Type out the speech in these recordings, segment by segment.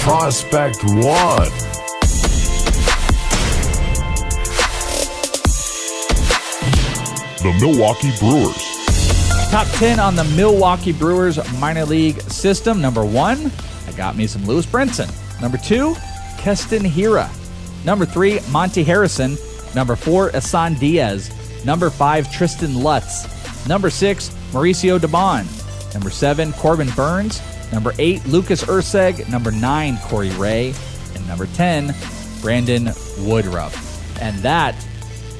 Prospect 1. The Milwaukee Brewers. Top 10 on the Milwaukee Brewers minor league system. Number 1, I got me some Lewis Brinson. Number 2, Keston Hiura. Number 3, Monty Harrison. Number 4, Isan Diaz. Number 5, Tristan Lutz. Number 6, Mauricio Dubon. Number 7, Corbin Burns. Number 8, Lucas Urseg. Number 9, Corey Ray. And number 10, Brandon Woodruff. And that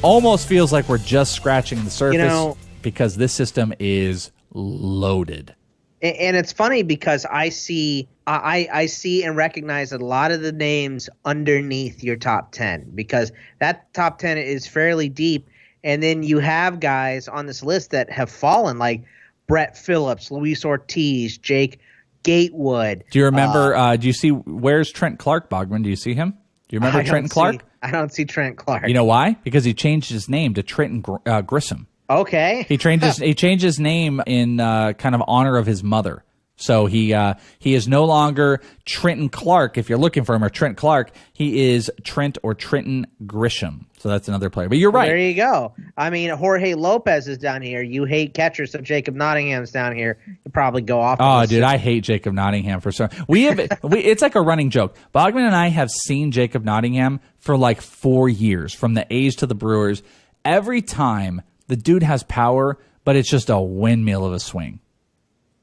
almost feels like we're just scratching the surface because this system is loaded. And it's funny because I see and recognize a lot of the names underneath your top 10 because that top 10 is fairly deep. And then you have guys on this list that have fallen like Brett Phillips, Luis Ortiz, Jake Gatewood. Do you remember, do you see, where's Trent Clark, Bogman? Do you see him? Do you remember Trenton Clark? I don't see Trent Clark. You know why? Because he changed his name to Trenton Grissom. Okay. He changed his name in kind of honor of his mother. So he is no longer Trenton Clark. If you're looking for him, or Trent Clark, he is Trent or Trenton Grisham. So that's another player. But you're right. There you go. I mean, Jorge Lopez is down here. You hate catchers, so Jacob Nottingham's down here. You probably go off. Oh, dude, I hate Jacob Nottingham for some. It's like a running joke. Bogman and I have seen Jacob Nottingham for like 4 years, from the A's to the Brewers. Every time the dude has power, but it's just a windmill of a swing.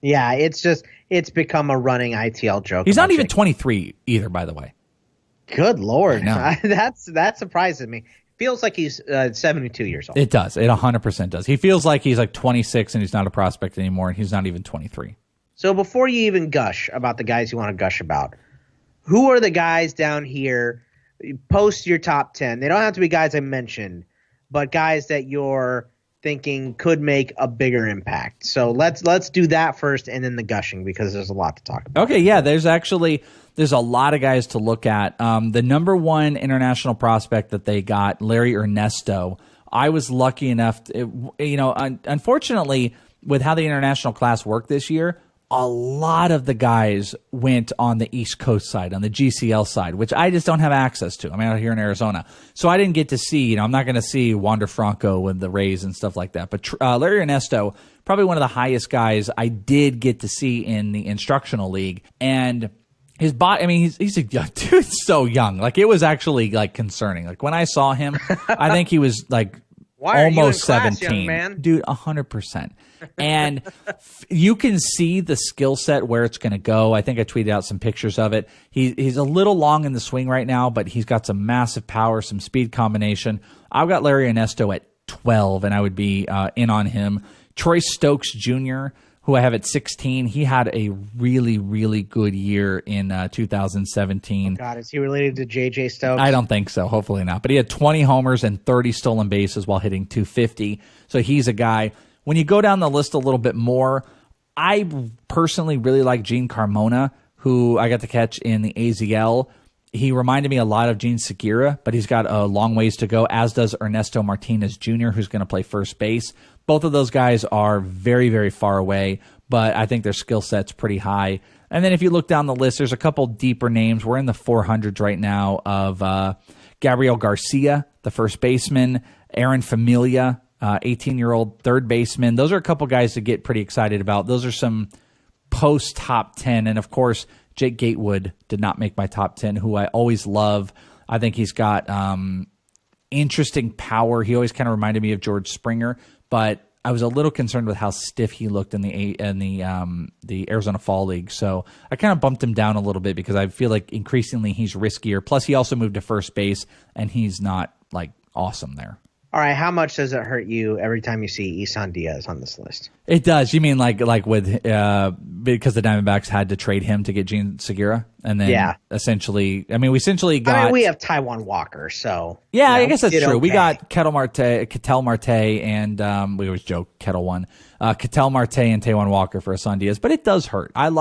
Yeah, it's become a running ITL joke. He's not even 23 either, by the way. Good Lord. That surprises me. Feels like he's 72 years old. It does. It 100% does. He feels like he's like 26 and he's not a prospect anymore, and he's not even 23. So before you even gush about the guys you want to gush about, who are the guys down here? Post your top 10. They don't have to be guys I mentioned, but guys that you're thinking could make a bigger impact. So let's do that first and then the gushing, because there's a lot to talk about. Okay, yeah, there's a lot of guys to look at. The number 1 international prospect that they got, Larry Ernesto, I was lucky enough unfortunately, with how the international class worked this year, a lot of the guys went on the East Coast side, on the GCL side, which I just don't have access to. I'm out here in Arizona. So I didn't get to see, I'm not going to see Wander Franco with the Rays and stuff like that. But Larry Ernesto, probably one of the highest guys I did get to see in the instructional league. And his body, I mean, he's a young dude, so young. Like, it was actually like concerning. Like, when I saw him, I think he was like almost 17. Young man? Dude, 100%. And you can see the skill set where it's going to go. I think I tweeted out some pictures of it. He's a little long in the swing right now, but he's got some massive power, some speed combination. I've got Larry Ernesto at 12, and I would be in on him. Troy Stokes Jr., who I have at 16, he had a really, really good year in 2017. Oh God, is he related to J.J. Stokes? I don't think so. Hopefully not. But he had 20 homers and 30 stolen bases while hitting .250. So he's a guy. When you go down the list a little bit more, I personally really like Gene Carmona, who I got to catch in the AZL. He reminded me a lot of Gene Segura, but he's got a long ways to go, as does Ernesto Martinez Jr., who's going to play first base. Both of those guys are very, very far away, but I think their skill set's pretty high. And then if you look down the list, there's a couple deeper names. We're in the 400s right now of Gabriel Garcia, the first baseman, Aaron Familia, 18-year-old third baseman. Those are a couple guys to get pretty excited about. Those are some post-top 10. And, of course, Jake Gatewood did not make my top 10, who I always love. I think he's got interesting power. He always kind of reminded me of George Springer, but I was a little concerned with how stiff he looked in the Arizona Fall League. So I kind of bumped him down a little bit because I feel like increasingly he's riskier. Plus, he also moved to first base, and he's not, like, awesome there. All right, how much does it hurt you every time you see Isan Diaz on this list? It does. You mean like with because the Diamondbacks had to trade him to get Gene Segura, and then essentially, I mean, we essentially got. I mean, we have Taijuan Walker, so yeah, I guess that's true. Okay. We got Ketel Marte, and we always joke Ketel One, Ketel Marte and Taijuan Walker for Isan Diaz, but it does hurt. I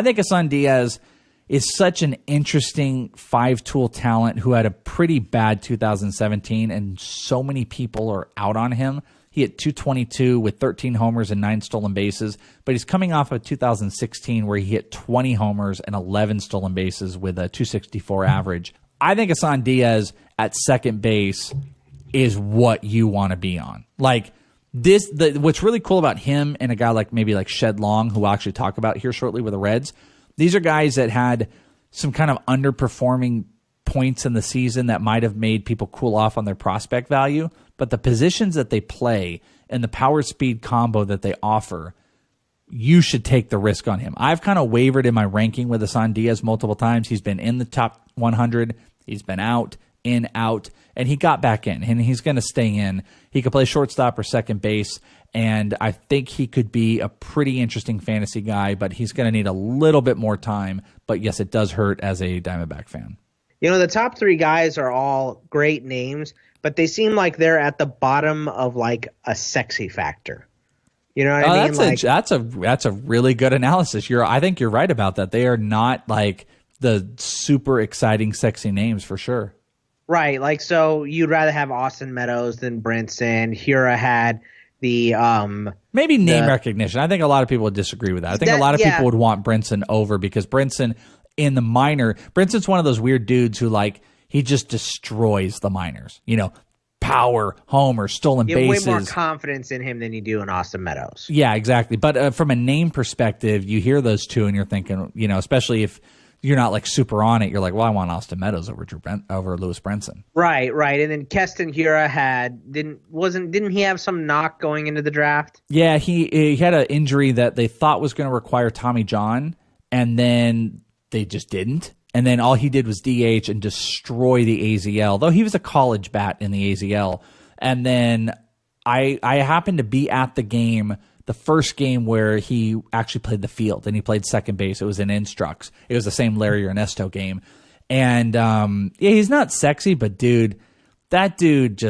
think Isan Diaz is such an interesting five-tool talent who had a pretty bad 2017, and so many people are out on him. He hit 222 with 13 homers and 9 stolen bases, but he's coming off of 2016 where he hit 20 homers and 11 stolen bases with a 264 average. I think Hassan Diaz at second base is what you want to be on. Like what's really cool about him and a guy like maybe like Shed Long, who we'll actually talk about here shortly with the Reds, these are guys that had some kind of underperforming points in the season that might have made people cool off on their prospect value, but the positions that they play and the power speed combo that they offer, you should take the risk on him. I've kind of wavered in my ranking with Hassan Diaz multiple times. He's been in the top 100. He's been out, in, out, and he got back in, and he's going to stay in. He could play shortstop or second base, and I think he could be a pretty interesting fantasy guy, but he's going to need a little bit more time. But yes, it does hurt as a Diamondback fan. You know, the top 3 guys are all great names, but they seem like they're at the bottom of like a sexy factor. You know what I mean? That's a really good analysis. I think you're right about that. They are not like the super exciting, sexy names for sure. Right. Like, so you'd rather have Austin Meadows than Brinson. Hira had the maybe name recognition. I think a lot of people would disagree with that. I think a lot of people would want Brinson over because Brinson in the minor, Brinson's one of those weird dudes who like he just destroys the minors. You know, power, homer, stolen bases. You have way more confidence in him than you do in Austin Meadows. Yeah, exactly. But from a name perspective, you hear those two and you're thinking, you know, especially if you're not like super on it, you're like, well, I want Austin Meadows over Lewis Brinson. Right. And then Keston Hira didn't he have some knock going into the draft? Yeah, he had an injury that they thought was going to require Tommy John, and then they just didn't. And then all he did was DH and destroy the AZL, though he was a college bat in the AZL. And then I happened to be at the game, the first game where he actually played the field and he played second base. It was in Instructs. It was the same Larry Ernesto game. And yeah, he's not sexy, but dude, that dude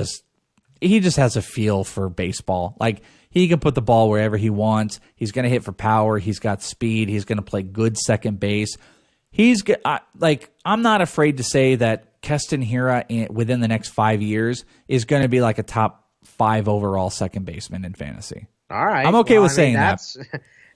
he just has a feel for baseball. Like he can put the ball wherever he wants. He's going to hit for power. He's got speed. He's going to play good second base. I'm not afraid to say that Keston Hira within the next 5 years is going to be like a top 5 overall second baseman in fantasy. All right. I'm okay with saying that.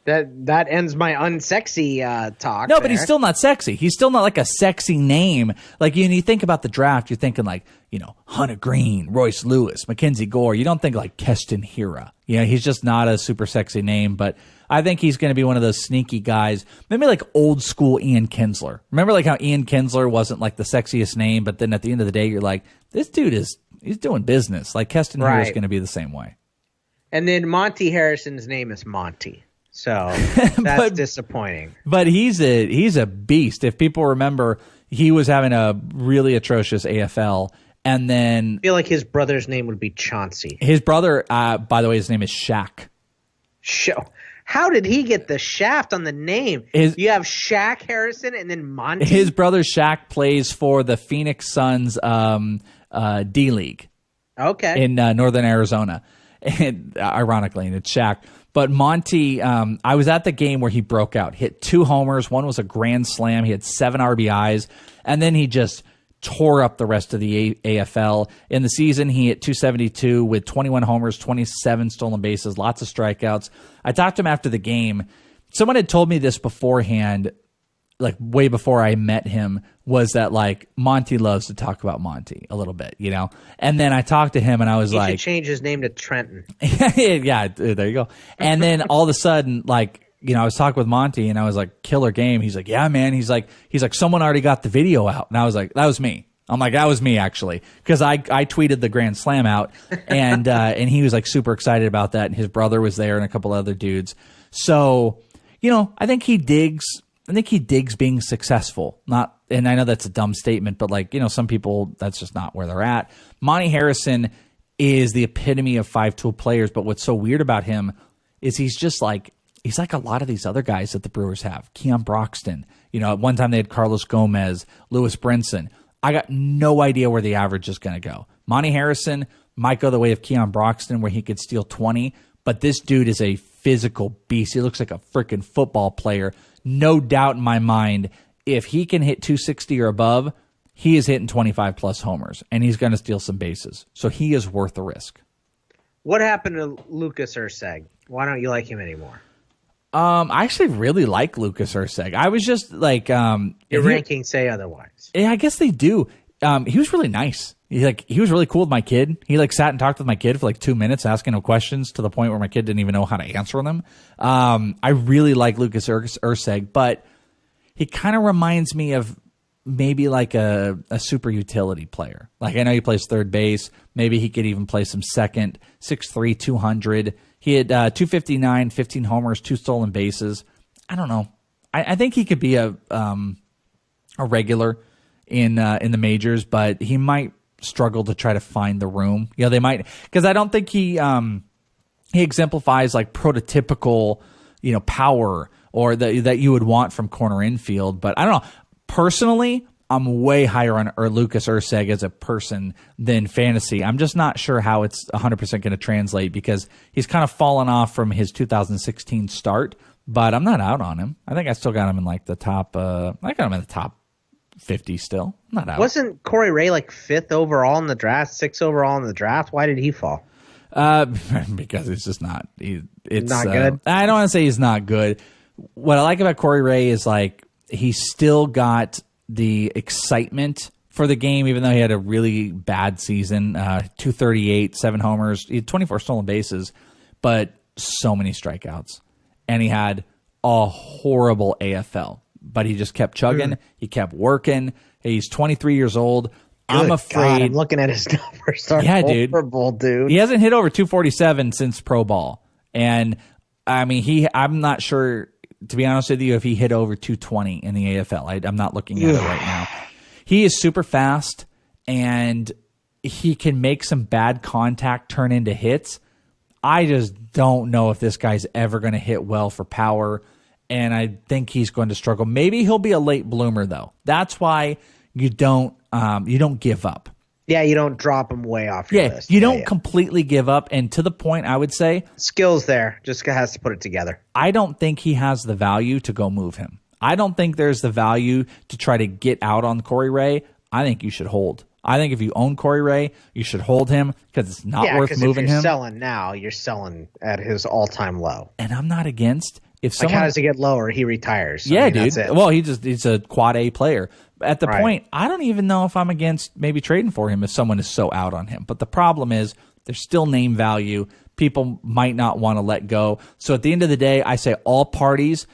That ends my unsexy talk. No, there. but he's still not sexy. He's still not like a sexy name. Like you think about the draft, you're thinking like, you know, Hunter Green, Royce Lewis, Mackenzie Gore. You don't think like Keston Hira. You know, he's just not a super sexy name, but I think he's going to be one of those sneaky guys, maybe like old school Ian Kinsler. Remember like how Ian Kinsler wasn't like the sexiest name, but then at the end of the day, you're like, this dude he's doing business. Like Keston Hira is going to be the same way. And then Monty Harrison's name is Monty. So that's disappointing. But he's a beast. If people remember, he was having a really atrocious AFL. And then I feel like his brother's name would be Chauncey. His brother, by the way, his name is Shaq. How did he get the shaft on the name? You have Shaq Harrison and then Monty? His brother Shaq plays for the Phoenix Suns D-League. Okay. In northern Arizona. And, ironically, and it's Shaq. But Monty, I was at the game where he broke out. Hit 2 homers. One was a grand slam. He had 7 RBIs. And then he just tore up the rest of the AFL. In the season, he hit 272 with 21 homers, 27 stolen bases, lots of strikeouts. I talked to him after the game. Someone had told me this beforehand, like way before I met him, was that like Monty loves to talk about Monty a little bit, you know? And then I talked to him and I was he should change his name to Trenton. Yeah, there you go. And then all of a sudden, like, you know, I was talking with Monty and I was like, killer game. He's like, yeah, man. He's like, someone already got the video out. And I was like, that was me. I'm like, that was me actually. Cause I tweeted the grand slam out and he was like super excited about that. And his brother was there and a couple other dudes. So, you know, I think he digs being successful. And I know that's a dumb statement, but like, you know, some people, that's just not where they're at. Monty Harrison is the epitome of 5-tool players. But what's so weird about him is he's like a lot of these other guys that the Brewers have. Keon Broxton. You know, at one time they had Carlos Gomez, Lewis Brinson. I got no idea where the average is going to go. Monty Harrison might go the way of Keon Broxton where he could steal 20, but this dude is a physical beast. He looks like a freaking football player. No doubt in my mind, if he can hit 260 or above, he is hitting 25 plus homers, and he's going to steal some bases. So he is worth the risk. What happened to Lucas Erceg? Why don't you like him anymore? I actually really like Lucas Erceg. I was just like, your rankings say otherwise. Yeah, I guess they do. He was really nice. He was really cool with my kid. He sat and talked with my kid for 2 minutes, asking him questions to the point where my kid didn't even know how to answer them. I really like Lucas Erceg, but he kind of reminds me of maybe a super utility player. I know he plays third base. Maybe he could even play some second. 6'3", 200. He had 259, 15 homers, 2 stolen bases. I don't know. I think he could be a regular in the majors, but he might struggle to try to find the room. They might, because I don't think he exemplifies prototypical power or that you would want from corner infield. But I don't know. Personally, I'm way higher on Lucas Erceg as a person than fantasy. I'm just not sure how it's 100% going to translate because he's kind of fallen off from his 2016 start, but I'm not out on him. I think I still got him in the top, I got him in the top 50 still. I'm not out. Wasn't Corey Ray 5th overall in the draft, 6th overall in the draft? Why did he fall? Because it's just not, it's not good. I don't want to say he's not good. What I like about Corey Ray is he's still got the excitement for the game, even though he had a really bad season. 238, 7 homers, he had 24 stolen bases, but so many strikeouts. And he had a horrible AFL, but he just kept chugging. He kept working. He's 23 years old. I'm afraid. God, I'm looking at his numbers. They're horrible, dude. He hasn't hit over 247 since pro ball. And I mean, I'm not sure, to be honest with you, if he hit over 220 in the AFL. I'm not looking at it right now. He is super fast, and he can make some bad contact turn into hits. I just don't know if this guy's ever going to hit well for power, and I think he's going to struggle. Maybe he'll be a late bloomer, though. That's why you don't give up. Yeah, you don't drop him way off your list. You don't completely give up. And to the point, I would say, skills there. Just has to put it together. I don't think he has the value to go move him. I don't think there's the value to try to get out on Corey Ray. I think you should hold. I think if you own Corey Ray, you should hold him because it's not worth moving him. If you're selling now, you're selling at his all-time low. And I'm not against if someone. How does he get lower? He retires. Yeah, dude. Well, he's a quad A player. At the point, I don't even know if I'm against maybe trading for him if someone is so out on him. But the problem is there's still name value. People might not want to let go. So at the end of the day, I say all parties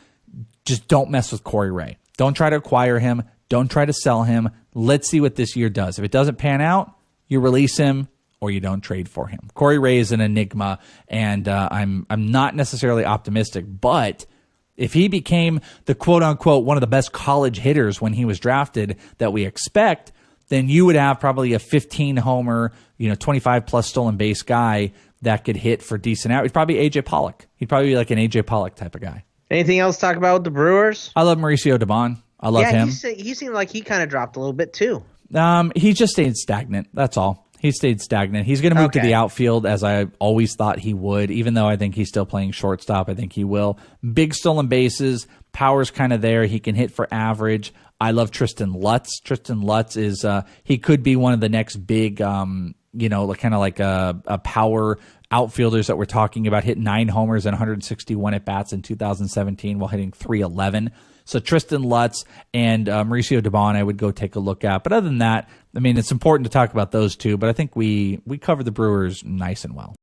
just don't mess with Corey Ray. Don't try to acquire him. Don't try to sell him. Let's see what this year does. If it doesn't pan out, you release him or you don't trade for him. Corey Ray is an enigma, and I'm not necessarily optimistic, but if he became the quote-unquote one of the best college hitters when he was drafted that we expect, then you would have probably a 15-homer, 25-plus stolen base guy that could hit for decent out. He'd probably be A.J. Pollock. He'd probably be like an A.J. Pollock type of guy. Anything else to talk about with the Brewers? I love Mauricio Dubon. I love him. He seemed like he kind of dropped a little bit too. He just stayed stagnant. That's all. He stayed stagnant. He's going to move to the outfield, as I always thought he would, even though I think he's still playing shortstop. I think he will. Big stolen bases. Power's kind of there. He can hit for average. I love Tristan Lutz. Tristan Lutz is he could be one of the next big, kind of like a power outfielders that we're talking about. Hit 9 homers and 161 at-bats in 2017 while hitting 311. So Tristan Lutz and Mauricio Dubon I would go take a look at. But other than that, I mean, it's important to talk about those two, but I think we covered the Brewers nice and well.